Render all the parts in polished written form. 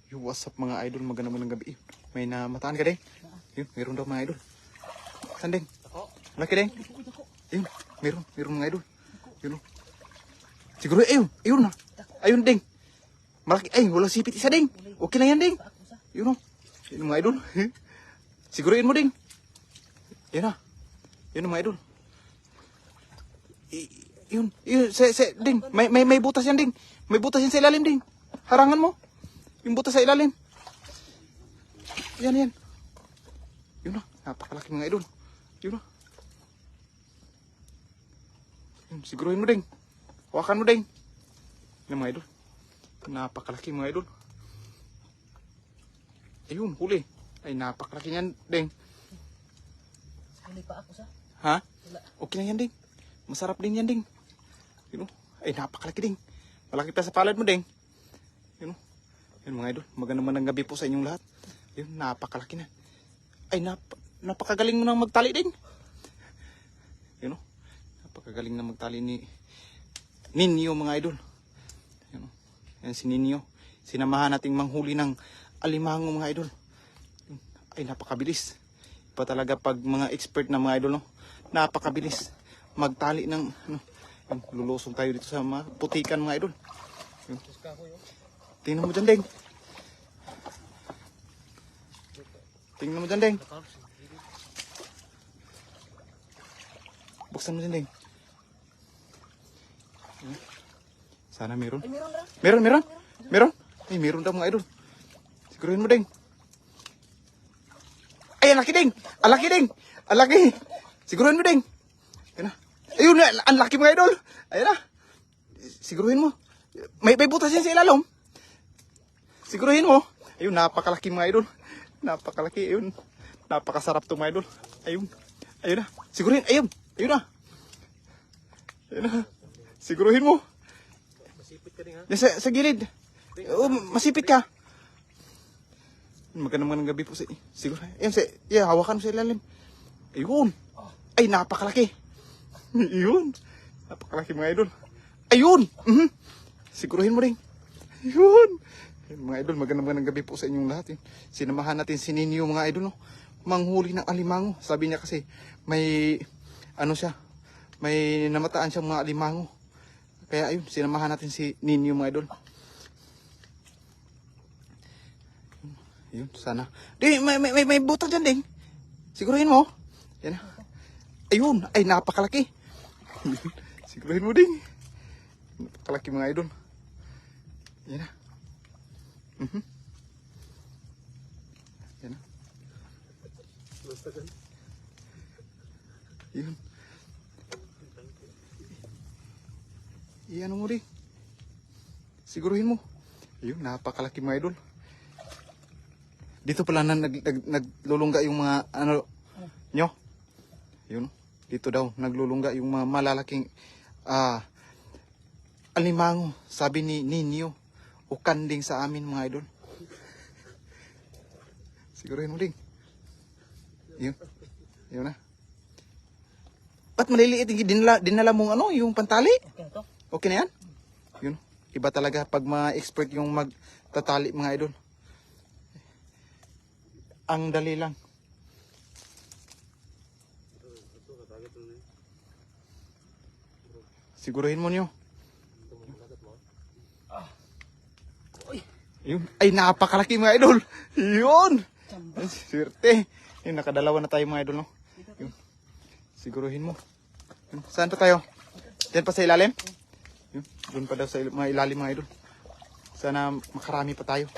Yung what's up mga idol, magandang gabi. May namataan ka ding? Yun, meron daw mga idol. Saan ding? Laki ding? Yun, meron mga idol. Yun o. Siguro, ayun na. Ayun ding. Malaki, walang sipit isa ding. Okay na yan ding. Yun o. Yun mga idol. Siguruin mo ding. Yun na. Yun mga idol. Yun, ding. May butas yan ding. May butas yan sa ilalim ding. Harangan mo. Yung butas sa ilalim. Yan. Yun na. Napakalaki mga idol. Yun na. Yun, siguruhin mo ding. Hawakan mo ding. Yan mga idol. Napakalaki mga idol. Ayun, huli. Ay, napakalaki yan ding. Huli pa ako sa. Ha? Okay na yan ding. Masarap din yan ding. Yun o. Ay, napakalaki ding. Malaki pa sa palad mo ding. Yun o. Yun mga idol. Magandang gabi po sa inyong lahat. Yun, napakalaki na. Ay, napakagaling mo nang magtali ding. Yun o. Napakagaling na magtali ni Ninyo mga idol. Yun o. Yan si Ninyo. Sinamahan nating manghuli ng alimango mga idol. Yun. Ay, napakabilis. Iba talaga pag mga expert na mga idol, no? Napakabilis magtali ng ano. Yun, lulusong tayo dito sa mga putikan mga idol. Yun. Tingnan mo dyan, Deng. Tingnan mo dyan, Deng. Buksan mo dyan, Deng. Sana meron. Ay, meron na. Meron? Ay, meron daw mga idol. Siguruhin mo, Deng. Ay, ang laki, Deng. Ang laki. Siguruhin mo, Deng. Ayun na. Ayun na, ang laki mga idol. Ayun na. Siguruhin mo. May butas yan sa ilalim. Siguruhin mo. Ayun, napakalaki mga idol. Napakalaki, ayun. Napakasarap to mga idol. Ayun na. Siguruhin, ayun na. Siguruhin mo. Masipit ka din ha. Yan sa gilid. Masipit ka. Magandang gabi po sa siguro. Ayun, hawakan mo sa ilalim. Ayun. Ay, napakalaki. Ayun. Napakalaki mga idol. Ayun. Siguruhin mo rin. Ayun. Mga idol, magandang gabi po sa inyong lahat. Sinamahan natin si Ninyo mga idol, no? Manghuli ng alimango. Sabi niya kasi may may namataan siyang mga alimango. Kaya ayun, sinamahan natin si Ninyo mga idol. Ayun, sana. Di, may butas dyan, Ding. Siguruhin mo. Yan na. Ayun, ay napakalaki. Siguruhin mo, Ding. Napakalaki mga idol. Yan na. Yan na. Yun. Iyan mo rin. Siguruhin mo. Ayun, napakalaki mga idol. Dito pala naglulungga yung mga nyo. Yun. Dito daw naglulungga yung mga malalaking alimango. Sabi ni Ninyo. Ukanding sa amin mga idol. Siguruhin mo ding. Yun na. Ba't maliliit? Dinala mong yung pantali? Okay na to. Okay na yan? Yun. Iba talaga pag mga expert yung magtatali mga idol. Ang dali lang. Siguruhin mo nyo. Yun. Ay, napakalaki mga idol. Yun. Swerte. Yun, nakadalawa na tayo mga idol, no? Yun. Siguruhin mo. Yun. Saan pa tayo? Diyan pa sa ilalim? Yun. Doon pa daw sa mga ilalim mga idol. Sana makarami pa tayo.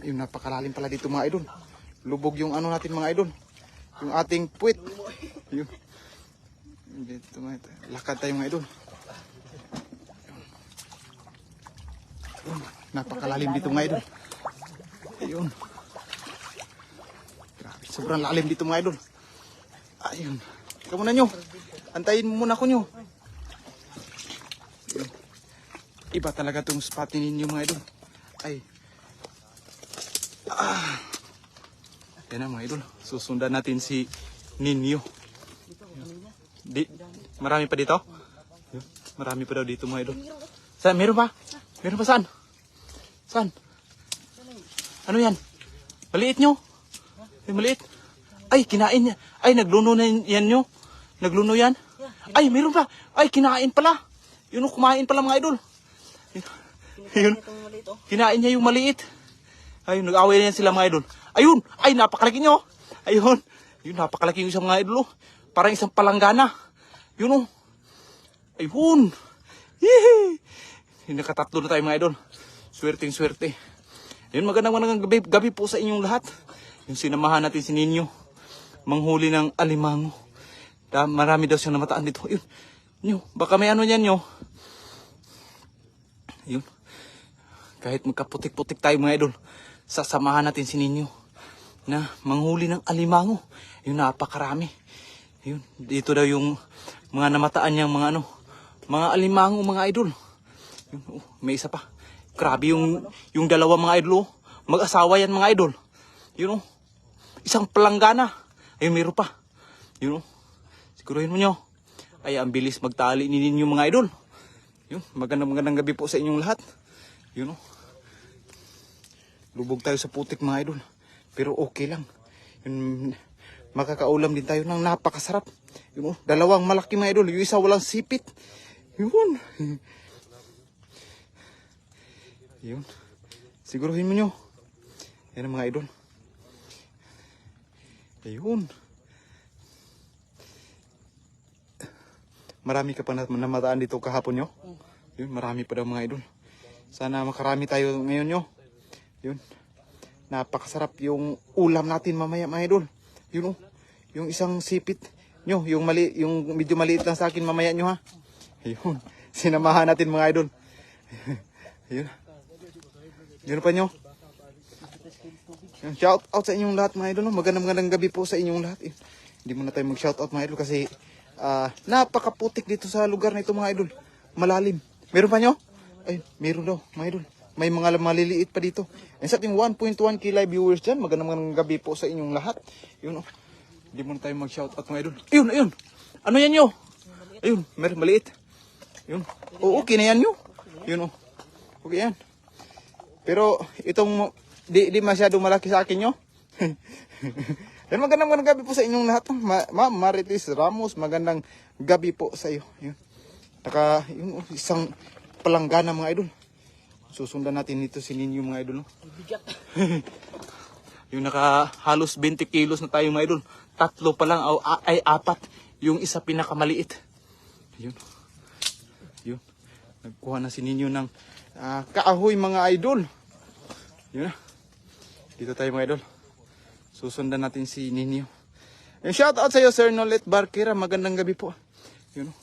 Yun, napakalalim pala dito mga idol. Lubog yung natin mga idol. Yung ating puwit. Yun. Dito mga idol. Lakad tayo mga idol. Yun. Napakalalim dito mga idol. Ayun. Grabe, sobrang lalim dito mga idol. Ayun. Ikaw muna nyo. Antayin mo muna ko nyo. Ayun. Iba talaga itong spot ninyo mga idol. Ay. Yan na mga idol. Susundan natin si Ninyo. Marami pa dito? Marami pa daw dito mga idol. Saan? Meron pa? Meron pa saan? Saan? Ano yan? Maliit nyo? Ay, maliit. Ay, kinain niya. Ay, nagluno na yan nyo. Nagluno yan. Ay, meron pa. Ay, kinain pala. Yun, kumain pala mga idol. Yun. Kinain niya yung maliit. Ayun, nag-away na yan sila mga idol. Ayun! Ay, napakalaki nyo. Ayun. Yun, napakalaki yung isang mga idol. Parang isang palanggana. Yun o. Ayun. Yehey! Nakatatlo na tayo mga idol. Swerte. Ayun, magandang gabi po sa inyong lahat. Yung sinamahan natin si Ninyo. Manghuli ng alimango. Marami daw siyang namataan dito. Ayun. Nyo, baka may ano yan nyo. Ayun. Kahit magkaputik-putik tayo mga idol, sasamahan natin si Ninyo na manghuli ng alimango. Ayun, napakarami. Ayun, dito daw yung mga namataan niyang mga alimango mga idol. Ayun, may isa pa. Grabe yung dalawa mga idol. Mag-asawa yan mga idol. Yun isang palanggana. Ayun, mayroon pa. Yun siguruhin mo nyo. Ay, ang bilis magtali ni Ninyo mga idol. Yun, magandang gabi po sa inyong lahat. Yun lubog tayo sa putik mga idol. Pero okay lang. Yun, makakaulam din tayo ng napakasarap. Yun dalawang malaki mga idol. Yung isa walang sipit. Yun. Yun. Siguruhin mo nyo. Yan ang mga idol. Ayun. Marami ka pa namataan dito kahapon nyo? Yun, marami pa daw mga idol. Sana makarami tayo ngayon nyo. Yun. Napakasarap yung ulam natin mamaya mga idol. Yun yung isang sipit nyo. Yung medyo maliit lang sa akin mamaya nyo ha. Ayun. Sinamahan natin mga idol. Ayun. Yun pa nyo. Shout out sa inyong lahat mga idol. Magandang gabi po sa inyong lahat. Hindi muna tayo mag shout out mga idol kasi napakaputik dito sa lugar na ito mga idol. Malalim. Meron pa nyo? Ay, meron daw mga idol. May mga maliliit pa dito. And sa ating 1.1k live viewers dyan, magandang gabi po sa inyong lahat. Yun Hindi muna tayo mag shout out mga idol. Ayun. Ano yan nyo? Ayun, meron maliit. Yun. Okay na yan nyo. Yun Okay yan. Pero itong di masyadong malaki sa akin nyo. Yan, magandang gabi po sa inyong lahat. Ma'am Marites Ramos, magandang gabi po sa iyo. Yun. Yung isang palanggana mga idol. Susundan natin dito si Ninyo mga idol. Yung halos 20 kilos na tayo mga idol. 3 pa lang ay 4. Yung isa pinakamaliit. Yun. Nagkuha na si Ninyo ng kaahoy mga idol. Yun na. Dito tayo mga idol. Susundan natin si Ninyo. And shout out sa iyo Sir Nolet Barkera. Magandang gabi po. Yun.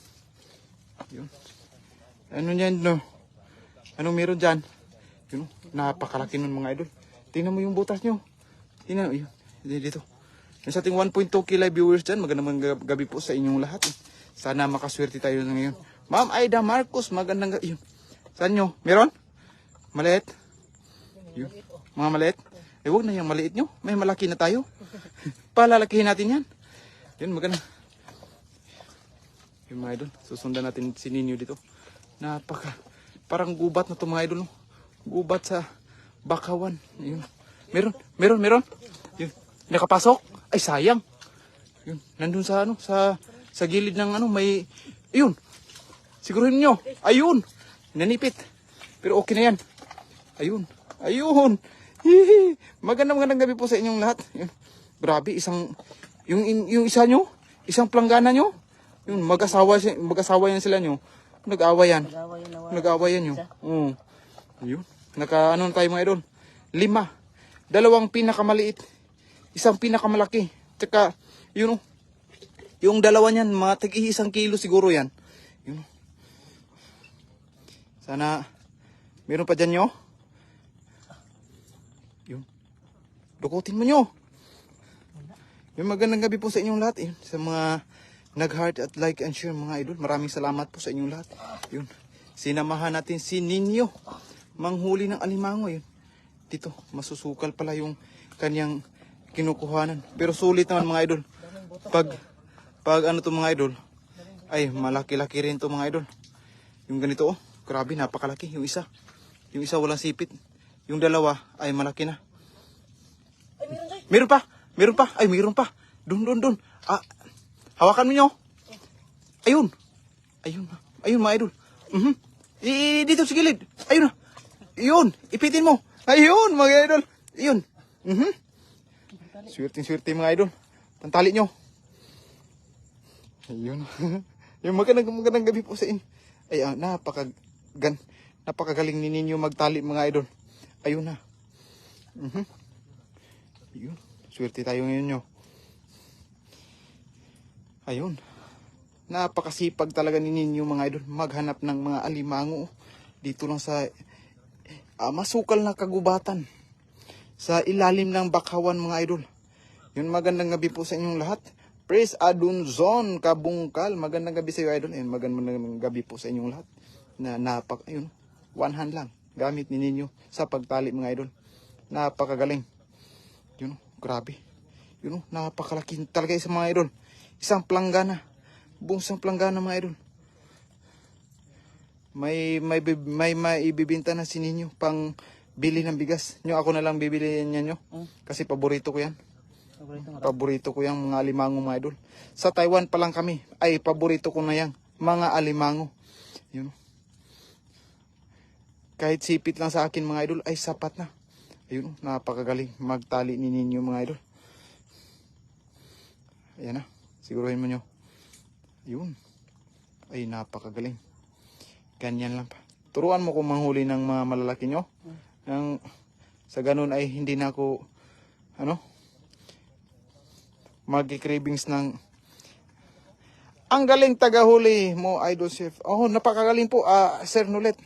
Ano yan no? Anong meron dyan? Yun napakalaki nun mga idol. Tingnan mo yung butas nyo. Tingnan mo. Dito. Yung sa ating 1.2k live viewers dyan. Magandang gabi po sa inyong lahat. Sana makaswerte tayo ngayon. Ma'am Aida Marcos. Magandang gabi. Saan nyo? Meron? Maliit? Yun. Mga maliit? Huwag na yung maliit nyo. May malaki na tayo. Palalakihin natin yan. Yun, maganda. Yung mga idol. Susundan natin si Ninyo dito. Parang gubat na to mga idol. Gubat sa bakawan. Yun. Meron. Yun. Nakapasok? Ay, sayang. Yun. Nandun sa sa gilid ng may, ayun. Siguruhin nyo. Ayun. Nanipit. Pero okay na yan. Ayun. Hihi. Magandang gabi po sa inyong lahat. Yun. Grabe, yung isa nyo, isang planggana nyo, yun, mag-asawa yan sila nyo. Nag-awayan nyo. Yun. Ano tayo mga idol? 5. 2 pinakamaliit. Isang pinakamalaki. Tsaka, yung dalawa niyan, mga tig-1 kilo siguro yan. Yun. Sana, meron pa dyan nyo? Dukutin mo nyo. Yung magandang gabi po sa inyong lahat. Sa mga nag-heart at like and share mga idol. Maraming salamat po sa inyong lahat. Yun. Sinamahan natin si Ninyo. Manghuli ng alimango yun. Dito, masusukal pala yung kanyang kinukuhanan. Pero sulit naman mga idol. Pag ano to mga idol. Ay, malaki-laki rin to mga idol. Yung ganito grabe, napakalaki. Yung isa walang sipit. Yung dalawa ay malaki na. Ay, meron tayo. Meron pa. Meron pa. Ay, meron pa. Doon. Hawakan mo nyo. Ayun. Ayun mga idol. Dito sa gilid. Ayun na. Ayun. Ipitin mo. Ayun mga idol. Ayun. Swerte mga idol. Pantali nyo. Ayun. Yung magandang gabi po sa inyo. Ay, napakagaling ninyo magtali mga idol. Ayun na. Ayun. Swerte tayo ngayon nyo. Ayun. Napakasipag talaga ninyo mga idol. Maghanap ng mga alimango. Dito lang sa masukal na kagubatan. Sa ilalim ng bakawan mga idol. Yun, magandang gabi po sa inyong lahat. Praise Adunzon Kabungkal. Magandang gabi sa iyo idol. Ayun, magandang gabi po sa inyong lahat. Ayun, one hand lang. Gamit ninyo sa pagtali mga idol. Napakagaling. Yun, grabe. Yun, napakalaki talaga sa mga idol. Isang planggana. Buong isang planggana mga idol. May ibibinta na si ninyo pang bili ng bigas. Ako na lang bibili niya nyo. Kasi paborito ko yan. Paborito ko yung mga alimango mga idol. Sa Taiwan pa lang kami. Ay, paborito ko na yan. Mga alimango. Yun. Kahit sipit lang sa akin mga idol, ay sapat na. Ayun, napakagaling magtali ni ninyo mga idol. Ayan na. Siguruhin mo nyo. Ayun. Ay, napakagaling. Ganyan lang pa. Turuan mo kung manghuli ng mga malalaki nyo. Sa ganun ay hindi na ako, mag-cravings ng ang galing tagahuli mo, Idol Chef. Oh, napakagaling po, Sir Nulet.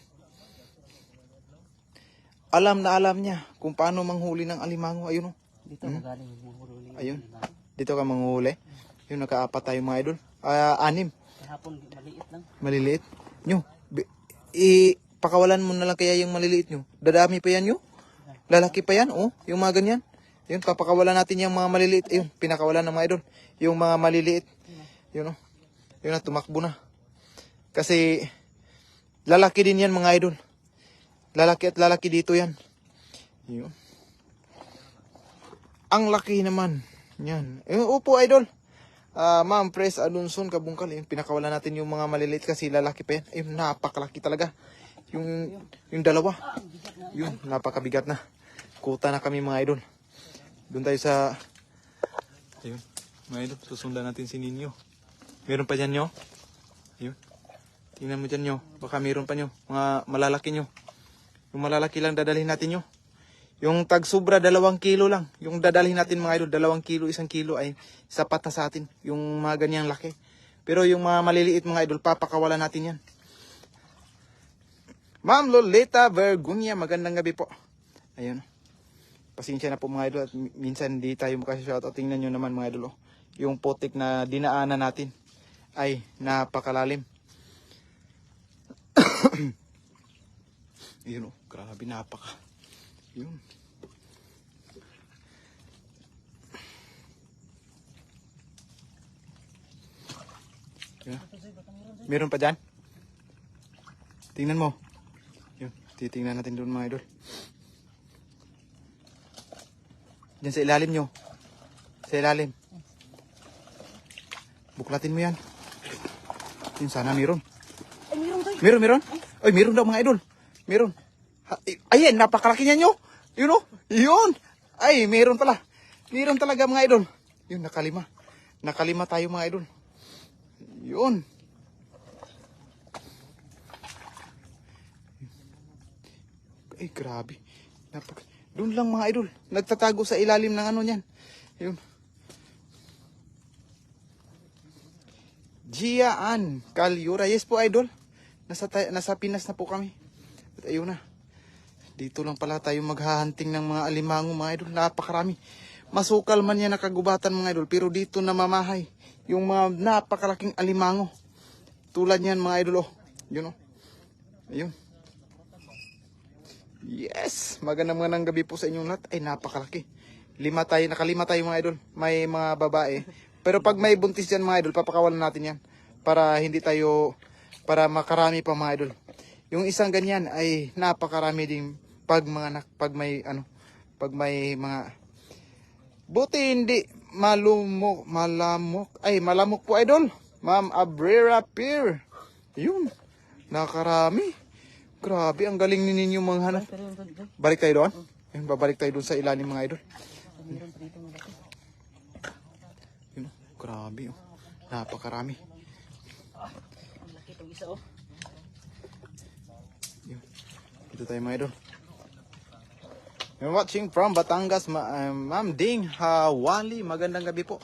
Alam na alam niya kung paano manghuli ng alimango. Ayun, oh. Dito ako galing manghuli. Ayun. Dito ka manghuli. Yung nakaapat tayo mga idol. 6. Kahapon, maliit lang. Maliliit. Nyo, pakawalan mo na lang kaya yung maliliit nyo. Dadami pa yan nyo. Lalaki pa yan, oh. Yung mga ganyan. Yun, papakawalan natin yung mga maliliit. Ayun, pinakawalan ng mga idol. Yung mga maliliit. Yun, oh. Yun na, tumakbo na. Kasi, lalaki din yan mga idol. Lalaki at lalaki dito yan. Yun. Ang laki naman. Yan. Upo idol. Ma'am, Praise Adunzon Kabungkal. Yun, pinakawalan natin yung mga maliliit kasi lalaki pa yan. Ayun, napakalaki talaga. Yung dalawa. Yun, napakabigat na. Kuta na kami mga idol. Doon tayo sa... Ayun, mga idol, susundan natin si Ninyo. Meron pa dyan nyo? Ayun. Tingnan mo dyan nyo. Baka meron pa nyo. Mga malalaki nyo. Yung malalaki lang dadalhin natin nyo. Yung tag-sobra 2 kilo lang. Yung dadalhin natin mga idol, 2 kilo, 1 kilo ay sapat na sa atin. Yung mga ganyang laki. Pero yung mga maliliit mga idol, papakawalan natin yan. Ma'am Lolita Vergunya, magandang gabi po. Ayun. Pasensya na po mga idol at minsan hindi tayo makasya-shoutout. Tingnan nyo naman mga idol. Yung putik na dinaanan natin ay napakalalim. Yun, grabe, napaka. Yun. Yun. Meron pa dyan? Tingnan mo. Yun, titingnan natin doon mga idol. Diyan sa ilalim nyo. Sa ilalim. Buklatin mo yan. Yun, sana meron. Ay, meron tayo. Meron? Ay, meron daw mga idol. Meron. Ayan, napakalaki niya nyo. Yun, oh. Yun. Ay, meron pala. Meron talaga mga idol. Yun, nakalima. Nakalima tayo mga idol. Yun. Ay, grabe. Doon lang mga idol. Nagtatago sa ilalim ng ano niyan. Yun. Gian Calyura. Yes po idol. Nasa Pinas na po kami. At ayun na. Dito lang pala tayo maghahunting ng mga alimango mga idol. Napakarami. Masukal man yan nakagubatan mga idol. Pero dito namamahay. Yung mga napakalaking alimango. Tulad yan mga idol. Oh. Yun oh. Ayun. Yes. Magandang gabi po sa inyong lahat. Ay napakalaki. Nakalima tayo mga idol. May mga babae. Pero pag may buntis dyan mga idol, papakawalan natin yan. Para makarami pa mga idol. Yung isang ganyan ay napakarami ding pag pag may mga buti hindi malamok po idol. Ma'am Abrera Pier. Yun. Nakarami. Grabe, ang galing ninyo mga hanap. Pero yung doon. Balik tayo doon. Ayun, babalik tayo doon sa ilalim mga idol. Meron pa dito malaki. Yun, grabe oh. Napakarami. Ang laki itong isa oh. Yun. Dito tayo mga idol. You're watching from Batangas, Ma'am Ding Hawali. Magandang gabi po.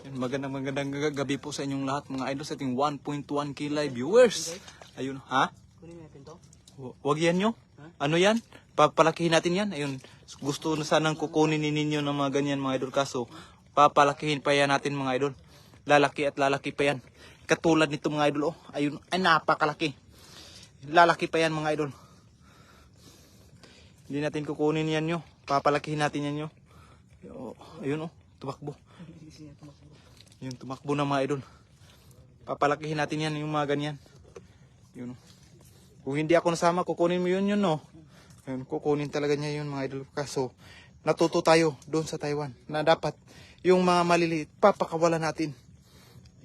Yun, magandang gabi po sa inyong lahat mga idol sa ating 1.1k live viewers. Ayun, ha? Kunin natin to. Wag yan nyo. Ano yan? Papalakihin natin yan. Ayun, gusto na sanang kukunin ninyo ng mga ganyan mga idol. Kaso, papalakihin pa yan natin mga idol. Lalaki at lalaki pa yan. Katulad nito mga idol. Oh, ayun, ay napakalaki. Lalaki pa yan mga idol. Hindi natin kukunin yan nyo. Papalakihin natin yan nyo. Oh, ayun oh, tumakbo. Yun, tumakbo na mga idol. Papalakihin natin yan yung mga ganyan. Yun oh. Kung hindi ako nasama, kukunin mo yun no. Ayun, kukunin talaga niya yun mga idol. Kaso, natuto tayo doon sa Taiwan na dapat yung mga maliliit, papakawalan natin.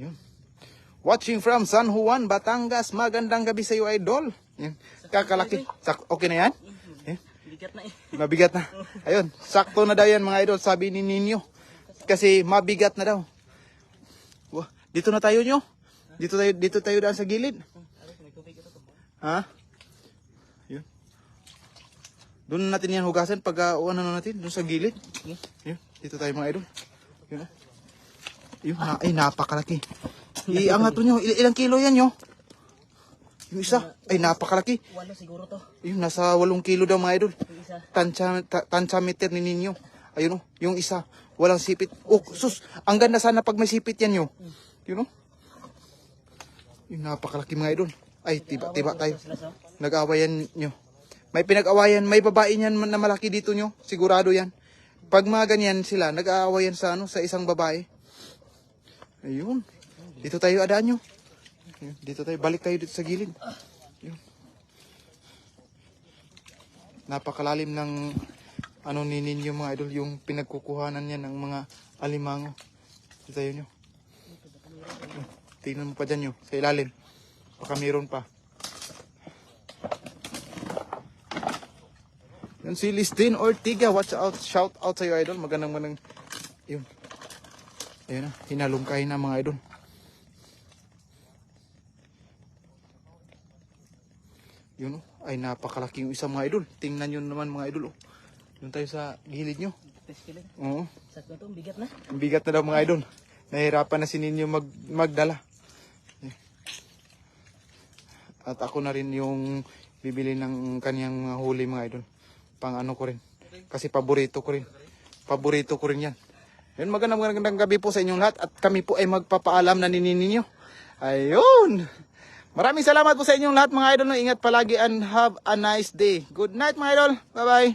Yun. Watching from San Juan, Batangas. Magandang gabi sa iyo, idol. Yun. Kakalaki. Okay na yan? Bigat na eh. Mabigat na. Ayun, sakto na daw yan mga idol, sabi ni Ninyo. Kasi mabigat na daw. Wah, dito na tayo nyo. Dito tayo daan sa gilid. Ha? Yun. Doon natin yan hugasan pag ano natin, doon sa gilid. Yun, dito tayo mga idol. Yun. Yun, ay napakalaki. Iangat nyo, ilang kilo yan nyo? Yung isa, ay napakalaki. 8 siguro to. Yun, nasa 8 kilo daw mga idol. Yung isa. Tantiameter ni Ninyo. Ayun oh, yung isa, walang sipit. Oh, sus, ang ganda sana pag may sipit yan nyo. Yun oh. Yung napakalaki mga idol. Ay, tiba tayo. Nag-awayan nyo. May pinag-awayan, may babae niyan na malaki dito nyo. Sigurado yan. Pag mga ganyan sila, nag-aawayan sa sa isang babae. Ayun. Dito tayo adaan nyo. Ayun, dito tayo, balik tayo dito sa gilid. Ayun. Napakalalim ng ni ninyo mga idol, yung pinagkukuhanan niya ng mga alimango. Dito tayo nyo. Ayun, tingnan mo pa dyan nyo, sa ilalim. Baka meron pa. Yan si Listin Ortiga. Watch out. Shout out sa iyo, idol. Magandang. Yun. Ayun na. Hinalungkahin na mga idol. Yun oh. Ay napakalaki yung isang mga idol. Tingnan nyo naman mga idol oh. Yun tayo sa gilid nyo. Oo. Sakto to, bigat na. Ang bigat na daw mga idol. Nahirapan na si Ninyo magdala. At ako na rin yung bibili ng kanyang huli mga idol. Pang ano ko rin. Kasi paborito ko rin. Paborito ko rin yan. Yun, magandang gabi po sa inyong lahat. At kami po ay magpapaalam na ninyo. Ayun. Maraming salamat po sa inyong lahat mga idol. Ingat palagi and have a nice day. Good night mga idol. Bye bye.